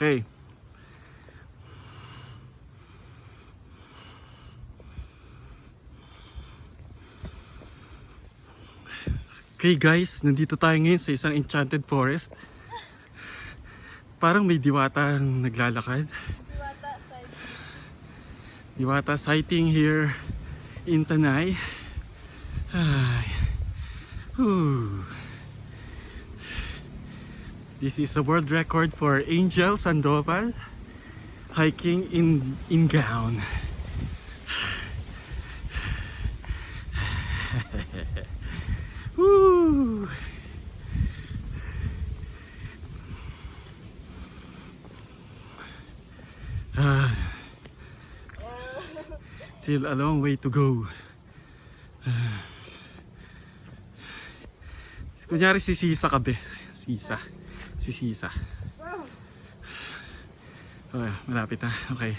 Okay. Okay guys, nandito tayo ngayon sa isang enchanted forest. Parang may diwatang naglalakad. Diwata sighting here in Tanay. Ay. Whew. This is a world record for Angel Sandoval hiking in gown. Woo! Still a long way to go. Kunyari si Sisa kabe. Sisa. Si Sisa. Okay, malapit na. Okay.